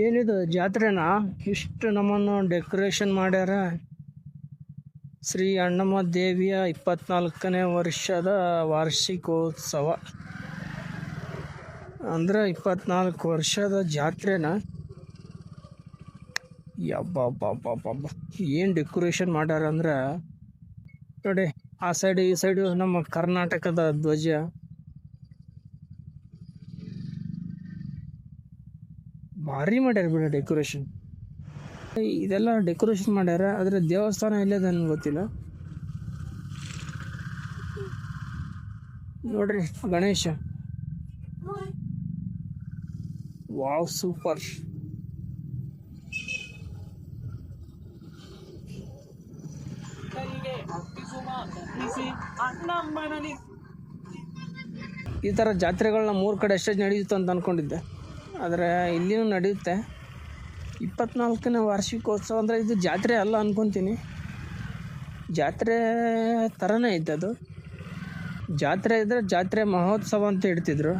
ಏನಿದು ಜಾತ್ರೆನಾ? ಇಷ್ಟು ನಮ್ಮನ್ನು ಡೆಕೋರೇಷನ್ ಮಾಡ್ಯಾರ. ಶ್ರೀ ಅಣ್ಣಮ್ಮ ದೇವಿಯ 24ನೇ ವರ್ಷದ ವಾರ್ಷಿಕೋತ್ಸವ ಅಂದ್ರೆ 24 ವರ್ಷದ ಜಾತ್ರೆನ. ಯಬ್ಬಬ್ಬಬ್ಬಬ್ಬ ಏನು ಡೆಕೋರೇಷನ್ ಮಾಡ್ಯಾರ ಅಂದ್ರೆ ನೋಡಿ, ಆ ಸೈಡು ಈ ಸೈಡು ನಮ್ಮ ಕರ್ನಾಟಕದ ಧ್ವಜ. ಭಾರಿ ಮಾಡ್ಯಾರ ಬಿಡ ಡೆಕೋರೇಷನ್. ಇದೆಲ್ಲ ಡೆಕೋರೇಷನ್ ಮಾಡ್ಯಾರ, ಆದರೆ ದೇವಸ್ಥಾನ ಎಲ್ಲದ ನನಗೆ ಗೊತ್ತಿಲ್ಲ. ನೋಡ್ರಿ ಗಣೇಶ, ವಾವ್ ಸೂಪರ್. ಈ ಥರ ಜಾತ್ರೆಗಳನ್ನ 3 ಕಡೆ ಅಷ್ಟೇ ನಡೆಯುತ್ತೆ ಅಂತ ಅಂದ್ಕೊಂಡಿದ್ದೆ, ಆದರೆ ಇಲ್ಲಿನೂ ನಡೆಯುತ್ತೆ. 24ನೇ ವಾರ್ಷಿಕೋತ್ಸವ ಅಂದರೆ ಇದು ಜಾತ್ರೆ ಅಲ್ಲ ಅಂದ್ಕೊತೀನಿ. ಜಾತ್ರೆ ಥರನೇ ಇದ್ದದು. ಜಾತ್ರೆ ಇದ್ದರೆ ಜಾತ್ರೆ ಮಹೋತ್ಸವ ಅಂತ ಇಡ್ತಿದ್ರು.